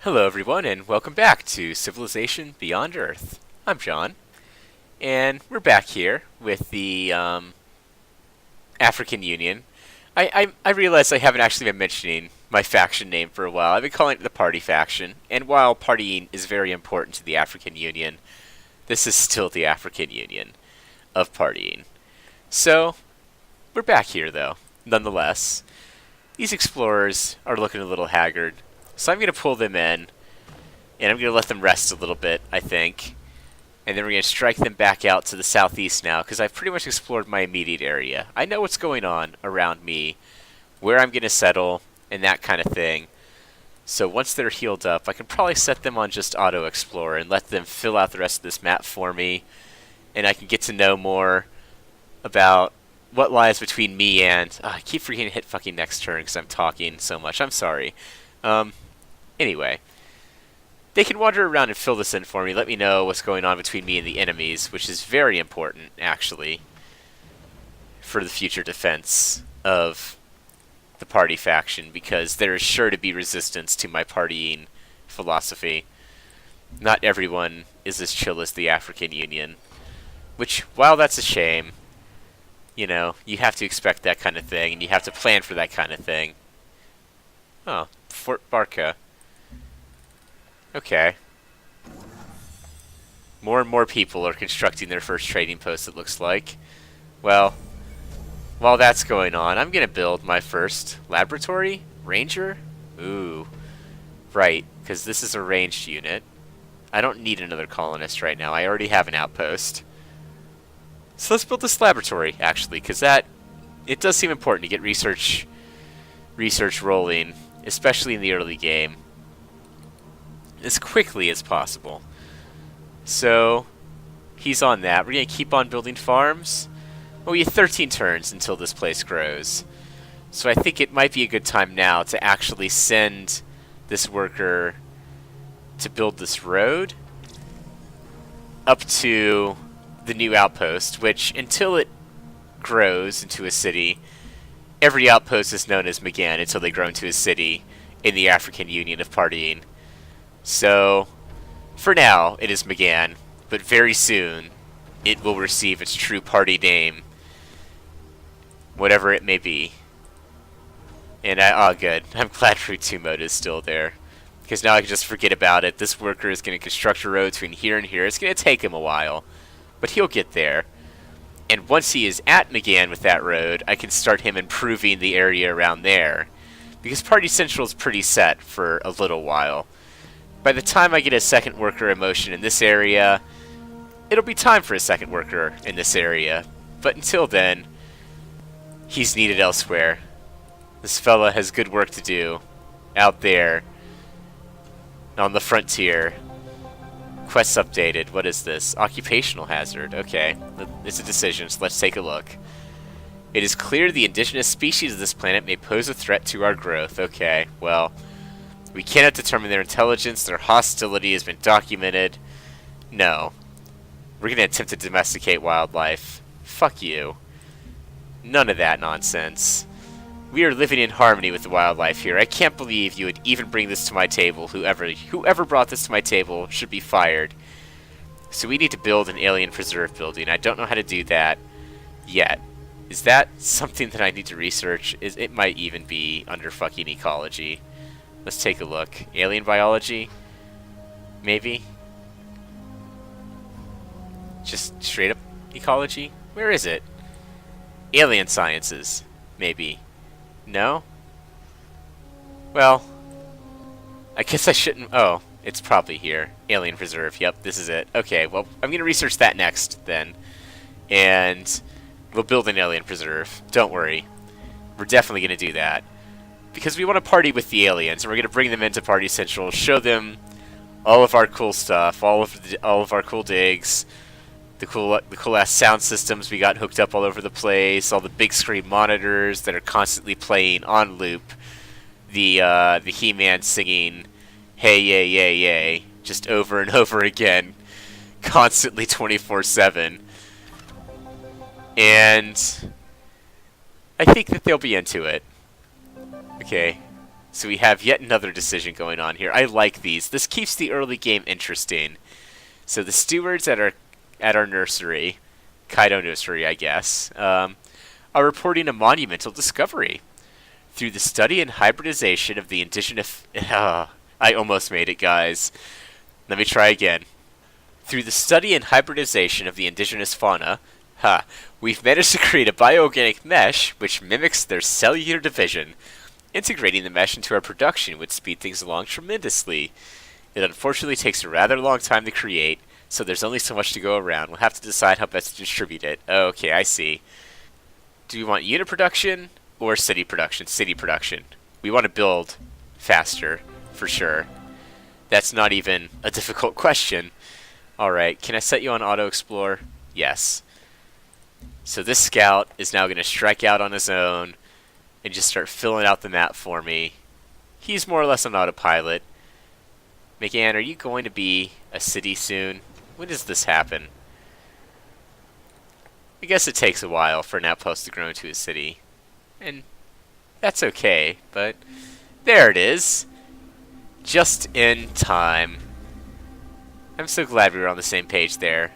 Hello, everyone, and welcome back to Civilization Beyond Earth. I'm John, and we're back here with the African Union. I realize I haven't actually been mentioning my faction name for a while. I've been calling it the Party Faction, and while partying is very important to the African Union, this is still the African Union of partying. So, we're back here, though, nonetheless. These explorers are looking a little haggard, so I'm going to pull them in, and I'm going to let them rest a little bit, I think. And then we're going to strike them back out to the southeast now, because I've pretty much explored my immediate area. I know what's going on around me, where I'm going to settle, and that kind of thing. So once they're healed up, I can probably set them on just auto-explore and let them fill out the rest of this map for me, and I can get to know more about what lies between me and... I keep forgetting to hit fucking next turn because I'm talking so much. I'm sorry. Anyway, they can wander around and fill this in for me. Let me know what's going on between me and the enemies, which is very important, actually, for the future defense of the party faction, because there is sure to be resistance to my partying philosophy. Not everyone is as chill as the African Union, which, while that's a shame, you know, you have to expect that kind of thing, and you have to plan for that kind of thing. Oh, Fort Barca. Okay. More and more people are constructing their first trading post, it looks like. Well, while that's going on, I'm going to build my first laboratory? Ranger? Ooh. Right, because this is a ranged unit. I don't need another colonist right now. I already have an outpost. So let's build this laboratory, actually, because it does seem important to get research rolling, especially in the early game, as quickly as possible. So he's on that. We're going to keep on building farms. Well, we have 13 turns until this place grows. So I think it might be a good time now to actually send this worker to build this road up to the new outpost, which, until it grows into a city, every outpost is known as McGann until they grow into a city in the African Union of partying. So, for now, it is McGann, but very soon it will receive its true party name, whatever it may be. And good. I'm glad Route 2 mode is still there, because now I can just forget about it. This worker is going to construct a road between here and here. It's going to take him a while, but he'll get there. And once he is at McGann with that road, I can start him improving the area around there, because Party Central is pretty set for a little while. By the time I get a second worker in motion in this area, it'll be time for a second worker in this area. But until then, he's needed elsewhere. This fella has good work to do out there on the frontier. Quests updated. What is this? Occupational hazard. Okay. It's a decision, so let's take a look. It is clear the indigenous species of this planet may pose a threat to our growth. Okay, well, we cannot determine their intelligence. Their hostility has been documented. No. We're going to attempt to domesticate wildlife. Fuck you. None of that nonsense. We are living in harmony with the wildlife here. I can't believe you would even bring this to my table. Whoever brought this to my table should be fired. So we need to build an alien preserve building. I don't know how to do that yet. Is that something that I need to research? It might even be under fucking ecology. Let's take a look. Alien biology? Maybe? Just straight up ecology? Where is it? Alien sciences. Maybe. No? Well, I guess I shouldn't... Oh, it's probably here. Alien preserve. Yep, this is it. Okay, well, I'm going to research that next, then. And we'll build an alien preserve. Don't worry. We're definitely going to do that. Because we want to party with the aliens, and we're going to bring them into Party Central, show them all of our cool stuff, all of our cool digs, the cool ass sound systems we got hooked up all over the place, all the big screen monitors that are constantly playing on loop the He-Man singing "Hey yay yay yay" just over and over again, constantly 24/7. And I think that they'll be into it. Okay, So we have yet another decision going on here. I like these. This keeps the early game interesting. So the stewards at our nursery, Kaido Nursery, I guess, are reporting a monumental discovery. Through the study and hybridization of the indigenous... I almost made it, guys. Let me try again. Through the study and hybridization of the indigenous fauna, we've managed to create a bioorganic mesh which mimics their cellular division. Integrating the mesh into our production would speed things along tremendously. It unfortunately takes a rather long time to create, so there's only so much to go around. We'll have to decide how best to distribute it. Okay, I see. Do we want unit production or city production? City production. We want to build faster, for sure. That's not even a difficult question. Alright, can I set you on auto explore? Yes. So this scout is now going to strike out on his own and just start filling out the map for me. He's more or less on autopilot. McGann, are you going to be a city soon? When does this happen? I guess it takes a while for an outpost to grow into a city. And that's okay, but there it is. Just in time. I'm so glad we were on the same page there,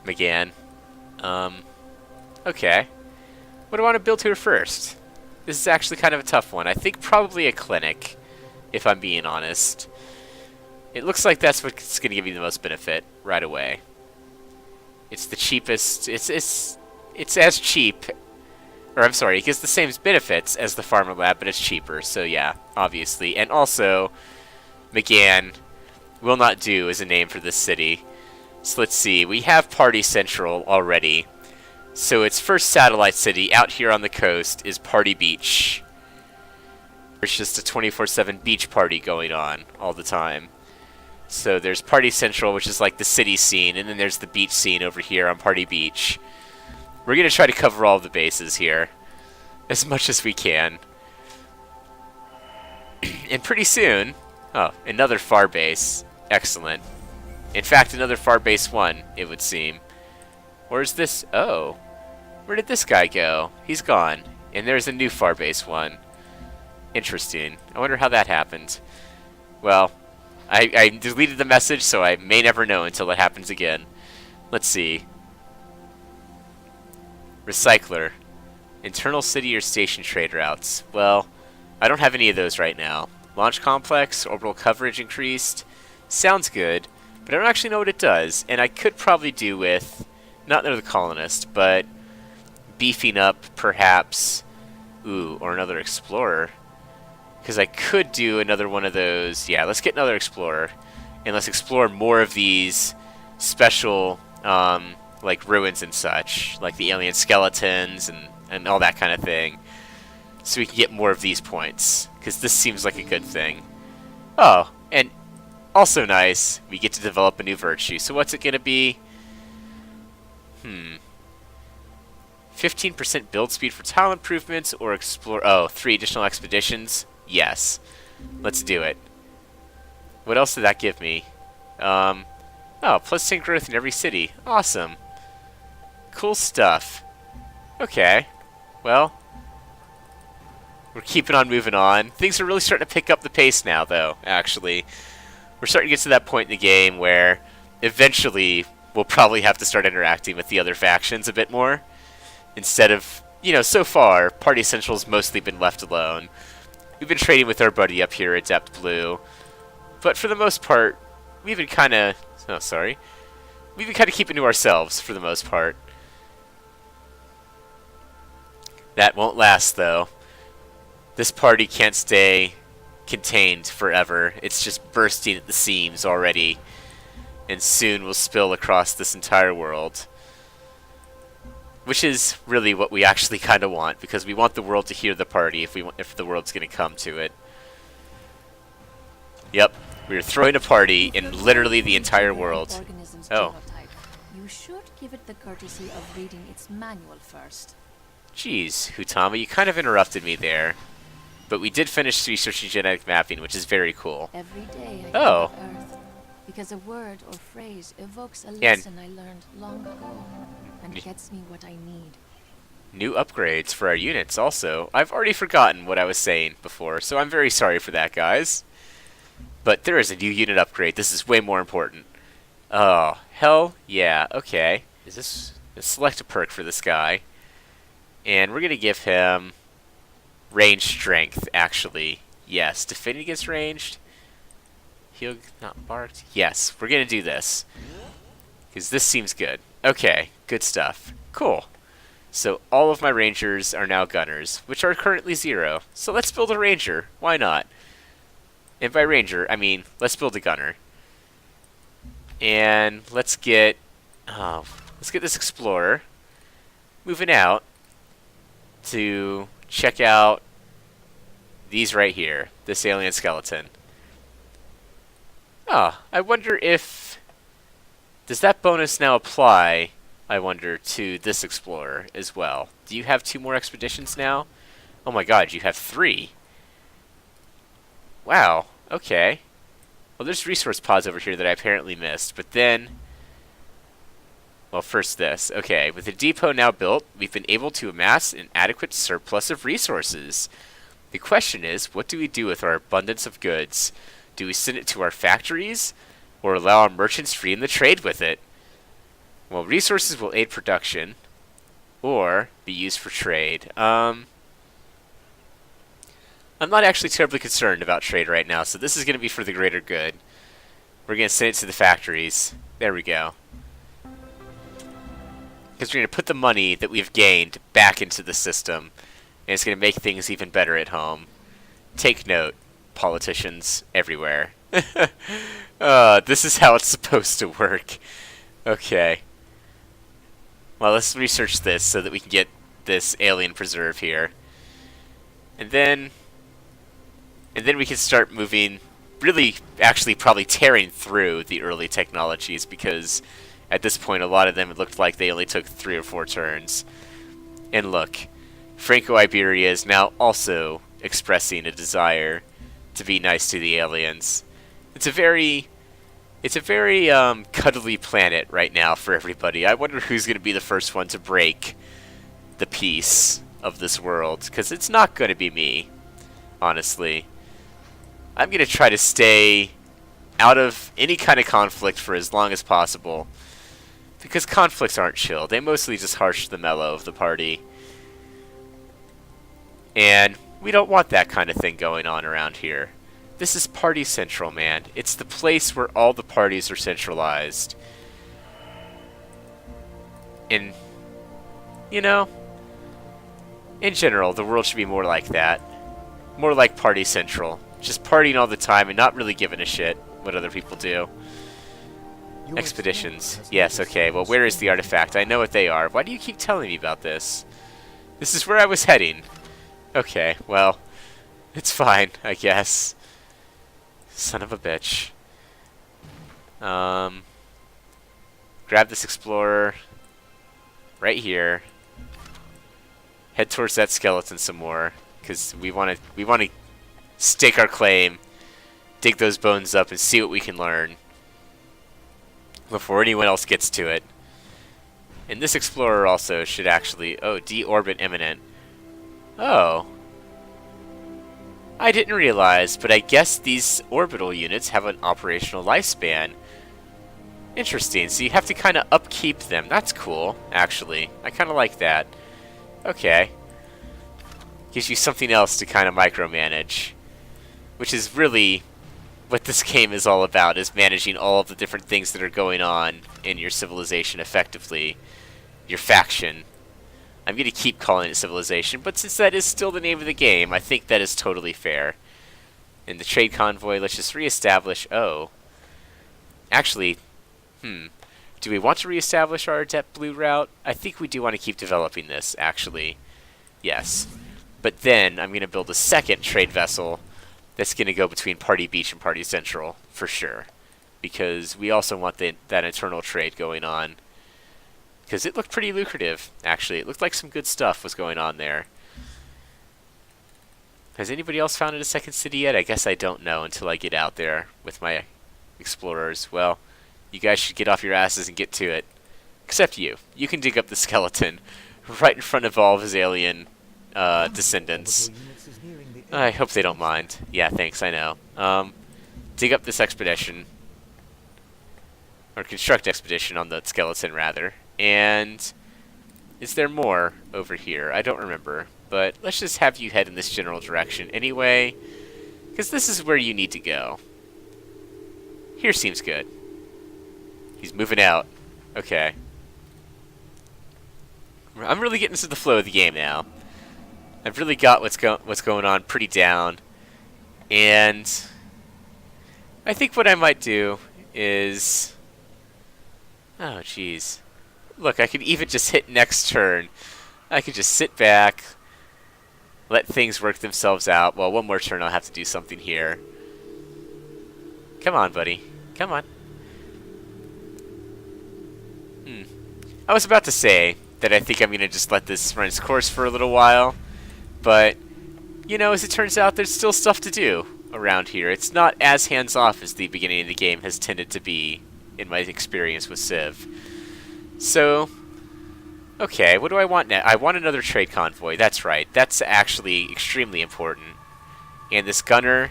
McGann. Okay. What do I want to build here first? This is actually kind of a tough one. I think probably a clinic, if I'm being honest. It looks like that's what's going to give you the most benefit right away. It's the cheapest. It's as cheap, or I'm sorry, it gives the same benefits as the farmer lab, but it's cheaper. So yeah, obviously. And also, McGann will not do as a name for this city. So let's see. We have Party Central already. So its first satellite city out here on the coast is Party Beach. There's just a 24/7 beach party going on all the time. So there's Party Central, which is like the city scene, and then there's the beach scene over here on Party Beach. We're going to try to cover all the bases here as much as we can. And pretty soon... Oh, another far base. Excellent. In fact, another far base 1, it would seem. Where's this? Oh. Where did this guy go? He's gone. And there's a new far base 1. Interesting. I wonder how that happened. Well, I deleted the message, so I may never know until it happens again. Let's see. Recycler. Internal city or station trade routes. Well, I don't have any of those right now. Launch complex, orbital coverage increased. Sounds good, but I don't actually know what it does. And I could probably do with, not another colonist, but beefing up perhaps, or another explorer. Because I could do another one of those. Yeah, let's get another explorer. And let's explore more of these special, like ruins and such. Like the alien skeletons and all that kind of thing. So we can get more of these points. Because this seems like a good thing. Oh, and also nice, we get to develop a new virtue. So what's it going to be? 15% build speed for tile improvements or explore... Oh, 3 additional expeditions? Yes. Let's do it. What else did that give me? Oh, plus 10 growth in every city. Awesome. Cool stuff. Okay. Well, we're keeping on moving on. Things are really starting to pick up the pace now, though, actually. We're starting to get to that point in the game where eventually we'll probably have to start interacting with the other factions a bit more. Instead of, so far, Party Central's mostly been left alone. We've been trading with our buddy up here, Adept Blue. But for the most part, we've been kind of... Oh, sorry. We've been kind of keeping to ourselves for the most part. That won't last, though. This party can't stay contained forever. It's just bursting at the seams already. And soon will spill across this entire world. Which is really what we actually kind of want, because we want the world to hear the party if the world's going to come to it. Yep, we are throwing a party in literally the entire world. Oh. You should give it the courtesy of reading its manual first. Jeez, Hutama, you kind of interrupted me there. But we did finish researching genetic mapping, which is very cool. Every day I Oh. Earth, because a word or phrase evokes a lesson I learned long ago and gets me what I need. New upgrades for our units also. I've already forgotten what I was saying before, so I'm very sorry for that, guys. But there is a new unit upgrade. This is way more important. Oh, hell yeah. Okay. Is this... Let's select a perk for this guy. And we're going to give him... range strength, actually. Yes. Defending against ranged. Heal not barked. Yes. We're going to do this. Because this seems good. Okay. Good stuff. Cool. So all of my rangers are now gunners, which are currently 0. So let's build a ranger. Why not? And by ranger, I mean, let's build a gunner. And let's get this explorer moving out to check out these right here, this alien skeleton. Ah, I wonder if... Does that bonus now apply, I wonder, to this explorer as well? Do you have 2 more expeditions now? Oh my god, you have 3. Wow, okay. Well, there's resource pods over here that I apparently missed, but then... Well, first this. Okay, with the depot now built, we've been able to amass an adequate surplus of resources. The question is, what do we do with our abundance of goods? Do we send it to our factories, or allow our merchants freedom to trade with it? Well, resources will aid production, or be used for trade. I'm not actually terribly concerned about trade right now, so this is going to be for the greater good. We're going to send it to the factories. There we go. Because we're going to put the money that we've gained back into the system, and it's going to make things even better at home. Take note, politicians everywhere. This is how it's supposed to work. Okay. Well, let's research this so that we can get this alien preserve here. And then we can start moving, really, actually probably tearing through the early technologies, because at this point a lot of them it looked like they only took 3 or 4 turns. And look, Franco-Iberia is now also expressing a desire to be nice to the aliens. It's a very cuddly planet right now for everybody. I wonder who's going to be the first one to break the peace of this world, because it's not going to be me, honestly. I'm going to try to stay out of any kind of conflict for as long as possible, because conflicts aren't chill. They mostly just harsh the mellow of the party. And we don't want that kind of thing going on around here. This is Party Central, man. It's the place where all the parties are centralized. And, you know, in general, the world should be more like that. More like Party Central. Just partying all the time and not really giving a shit what other people do. Expeditions. Yes, okay. Well, where is the artifact? I know what they are. Why do you keep telling me about this? This is where I was heading. Okay, well, it's fine, I guess. Son of a bitch. Grab this explorer right here. Head towards that skeleton some more, because we want to stake our claim, dig those bones up, and see what we can learn before anyone else gets to it. And this explorer also should actually... Oh, deorbit imminent. Oh. I didn't realize, but I guess these orbital units have an operational lifespan. Interesting, so you have to kind of upkeep them. That's cool, actually. I kind of like that. Okay. Gives you something else to kind of micromanage. Which is really what this game is all about, is managing all of the different things that are going on in your civilization effectively. Your faction. I'm going to keep calling it civilization, but since that is still the name of the game, I think that is totally fair. In the trade convoy, let's just reestablish... Oh. Actually, do we want to reestablish our Adept Blue route? I think we do want to keep developing this, actually. Yes. But then, I'm going to build a second trade vessel that's going to go between Party Beach and Party Central, for sure. Because we also want that internal trade going on. Because it looked pretty lucrative, actually. It looked like some good stuff was going on there. Has anybody else founded a second city yet? I guess I don't know until I get out there with my explorers. Well, you guys should get off your asses and get to it. Except you. You can dig up the skeleton right in front of all of his alien descendants. I hope they don't mind. Yeah, thanks, I know. Dig up this expedition. Or construct expedition on the skeleton, rather. And is there more over here? I don't remember. But let's just have you head in this general direction anyway. Because this is where you need to go. Here seems good. He's moving out. Okay. I'm really getting into the flow of the game now. I've really got what's going on pretty down. And I think what I might do is... Oh, jeez. Look, I could even just hit next turn. I could just sit back, let things work themselves out. Well, one more turn I'll have to do something here. Come on, buddy. Come on. I was about to say that I think I'm going to just let this run its course for a little while. But, you know, as it turns out, there's still stuff to do around here. It's not as hands-off as the beginning of the game has tended to be in my experience with Civ. So, okay, what do I want now? I want another trade convoy. That's right. That's actually extremely important. And this gunner...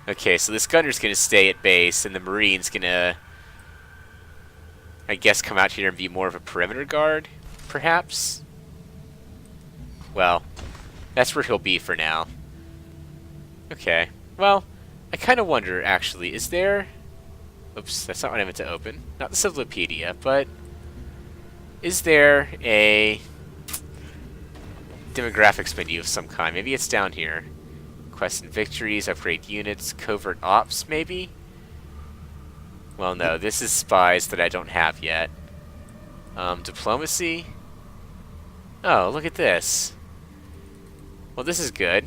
Okay, so this gunner's going to stay at base, and the marine's going to, I guess, come out here and be more of a perimeter guard, perhaps? Well, that's where he'll be for now. Okay, well, I kind of wonder, actually, is there... Oops, that's not what I meant to open. Not the Civilopedia, but... Is there a demographics menu of some kind? Maybe it's down here. Quests and victories, upgrade units, covert ops, maybe? Well, no, this is spies that I don't have yet. Diplomacy? Oh, look at this. Well, this is good.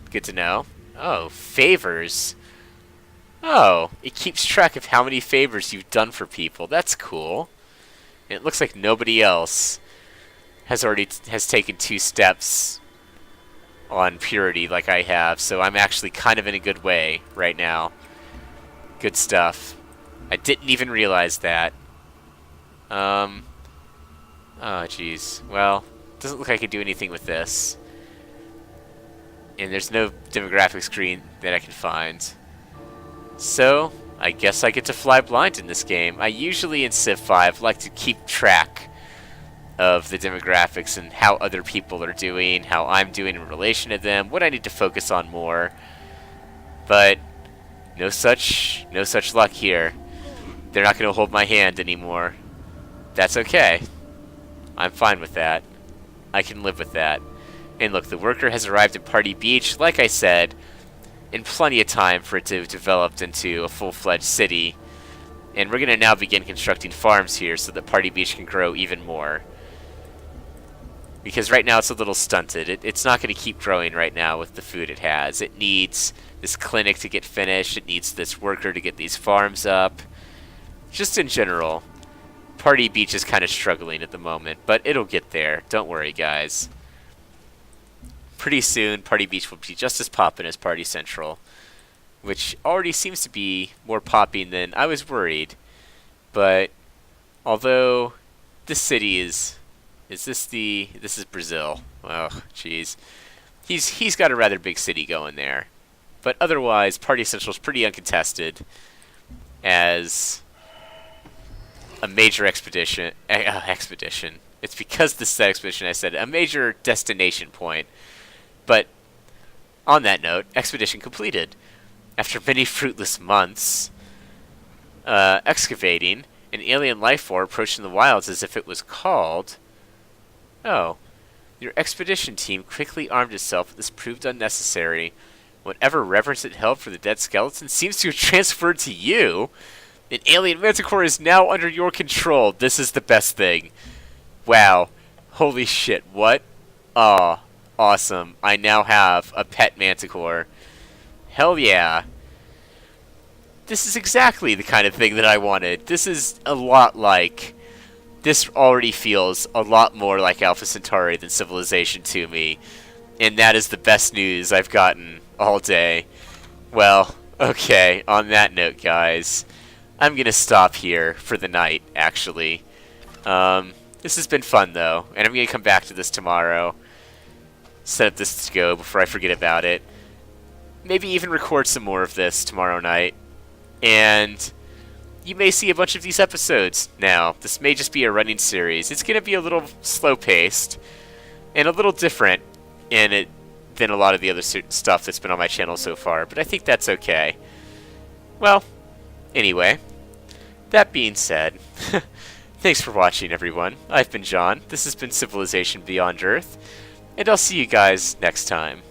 Good to know. Oh, favors. Oh, it keeps track of how many favors you've done for people. That's cool. And it looks like nobody else has taken 2 steps on purity like I have, so I'm actually kind of in a good way right now. Good stuff. I didn't even realize that. Oh, jeez. Well, doesn't look like I can do anything with this. And there's no demographic screen that I can find. So, I guess I get to fly blind in this game. I usually in Civ 5 like to keep track of the demographics and how other people are doing, how I'm doing in relation to them, what I need to focus on more. But no such luck here. They're not going to hold my hand anymore. That's okay. I'm fine with that. I can live with that. And look, the worker has arrived at Party Beach, like I said, in plenty of time for it to have developed into a full-fledged city. And we're going to now begin constructing farms here so that Party Beach can grow even more. Because right now it's a little stunted. It's not going to keep growing right now with the food it has. It needs this clinic to get finished. It needs this worker to get these farms up. Just in general, Party Beach is kind of struggling at the moment, but it'll get there. Don't worry, guys. Pretty soon, Party Beach will be just as poppin' as Party Central, which already seems to be more popping than I was worried. But although this city is this is Brazil. Oh, jeez. He's got a rather big city going there. But otherwise, Party Central is pretty uncontested as a major expedition. It's because this is expedition I said a major destination point. But on that note, expedition completed. After many fruitless months excavating, an alien life form approaching the wilds as if it was called. Oh, your expedition team quickly armed itself, but this proved unnecessary. Whatever reverence it held for the dead skeleton seems to have transferred to you. An alien manticore is now under your control. This is the best thing. Wow. Holy shit, what? Aw. Awesome. I now have a pet manticore. Hell yeah. This is exactly the kind of thing that I wanted. This is a lot like... This already feels a lot more like Alpha Centauri than Civilization to me. And that is the best news I've gotten all day. Well, okay, on that note, guys, I'm going to stop here for the night, actually. This has been fun, though, and I'm going to come back to this tomorrow. Set up this to go before I forget about it. Maybe even record some more of this tomorrow night. And you may see a bunch of these episodes now. This may just be a running series. It's going to be a little slow-paced and a little different in it than a lot of the other stuff that's been on my channel so far, but I think that's okay. Well, anyway, that being said, thanks for watching, everyone. I've been John. This has been Civilization Beyond Earth, and I'll see you guys next time.